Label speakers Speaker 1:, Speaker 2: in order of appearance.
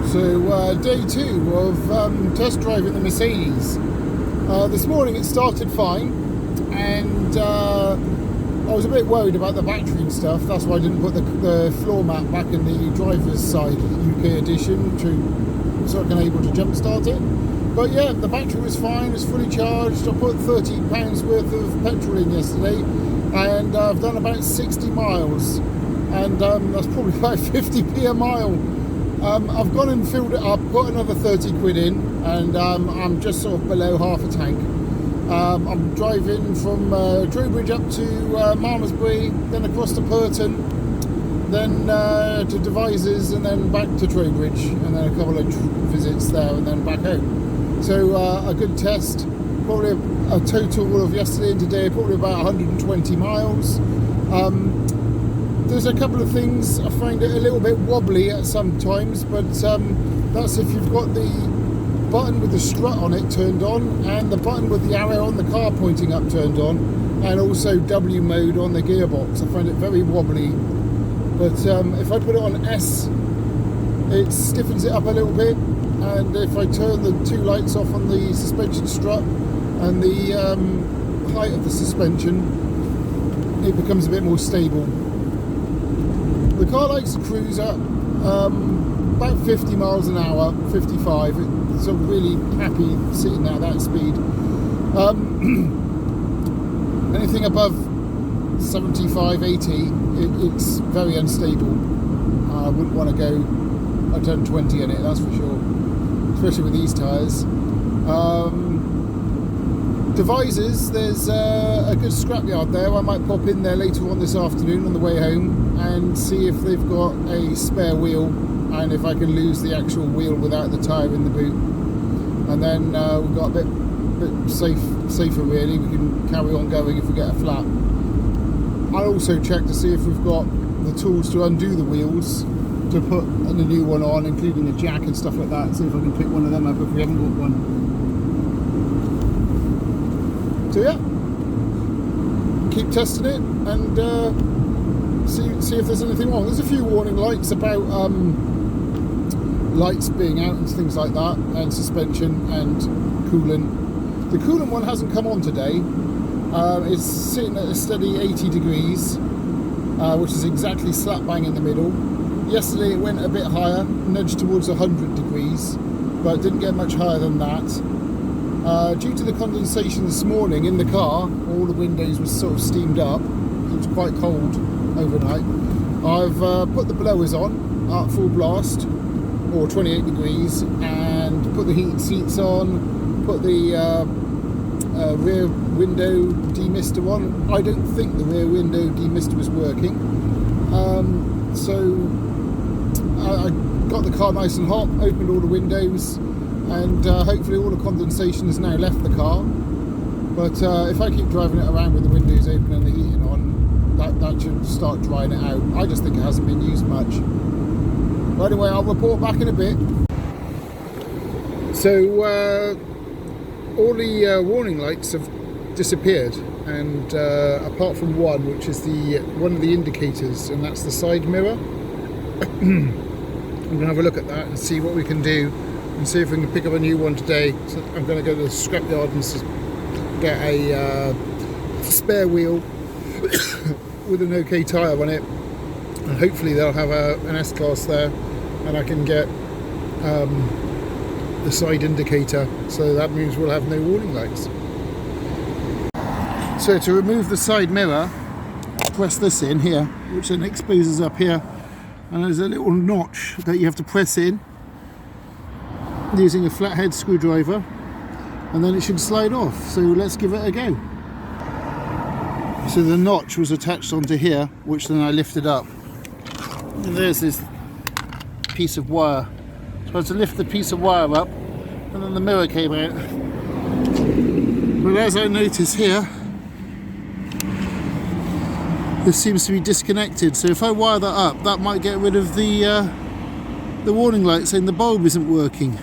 Speaker 1: So day 2 of test driving the Mercedes. This morning it started fine, and I was a bit worried about the battery and stuff. That's why I didn't put the floor mat back in the driver's side UK edition so I can able to jump start it. But yeah, the battery was fine, it was fully charged. I put £13 worth of petrol in yesterday, and I've done about 60 miles, and that's probably about 50p a mile. I've gone and filled it up, put another 30 quid in, and I'm just sort of below half a tank. I'm driving from Trowbridge up to Malmesbury, then across to Purton, then to Devizes, and then back to Trowbridge, and then a couple of visits there, and then back home. So a good test, probably a total of yesterday and today, probably about 120 miles. There's a couple of things, I find it a little bit wobbly at some times, but that's if you've got the button with the strut on it turned on, and the button with the arrow on the car pointing up turned on, and also W mode on the gearbox. I find it very wobbly, but if I put it on S, it stiffens it up a little bit, and if I turn the two lights off on the suspension strut and the height of the suspension, it becomes a bit more stable. The car likes to cruise at about 50 miles an hour, 55. So I'm really happy sitting at that speed. Anything above 75, 80, it's very unstable. I wouldn't want to go a ton 20 in it, that's for sure, especially with these tyres. Devizes, there's a good scrapyard there. I might pop in there later on this afternoon on the way home and see if they've got a spare wheel, and if I can lose the actual wheel without the tyre in the boot. And then we've got a bit safer really, we can carry on going if we get a flat. I'll also check to see if we've got the tools to undo the wheels to put a new one on, including a jack and stuff like that, see if I can pick one of them up if we haven't got one. So yeah, keep testing it and see if there's anything wrong. There's a few warning lights about lights being out and things like that, and suspension and coolant. The coolant one hasn't come on today. It's sitting at a steady 80 degrees, which is exactly slap bang in the middle. Yesterday it went a bit higher, nudged towards 100 degrees, but didn't get much higher than that. Due to the condensation this morning in the car, all the windows were sort of steamed up. It was quite cold overnight. I've put the blowers on at full blast, or 28 degrees, and put the heated seats on, put the rear window demister on. I don't think the rear window demister was working. So I got the car nice and hot, opened all the windows, and hopefully all the condensation has now left the car. But if I keep driving it around with the windows open and the heating on, that should start drying it out. I just think it hasn't been used much. But anyway, I'll report back in a bit. So all the warning lights have disappeared, and apart from one, which is one of the indicators, and that's the side mirror. I'm going to have a look at that and see what we can do, and see if we can pick up a new one today. So I'm going to go to the scrapyard and get a spare wheel with an OK tyre on it, and hopefully they'll have an S-Class there, and I can get the side indicator, so that means we'll have no warning lights. So to remove the side mirror, press this in here, which then exposes up here, and there's a little notch that you have to press in using a flathead screwdriver, and then it should slide off. So let's give it a go. So the notch was attached onto here, which then I lifted up, and there's this piece of wire. So I had to lift the piece of wire up, and then the mirror came out. But as I notice here, this seems to be disconnected. So if I wire that up, that might get rid of the warning light saying the bulb isn't working.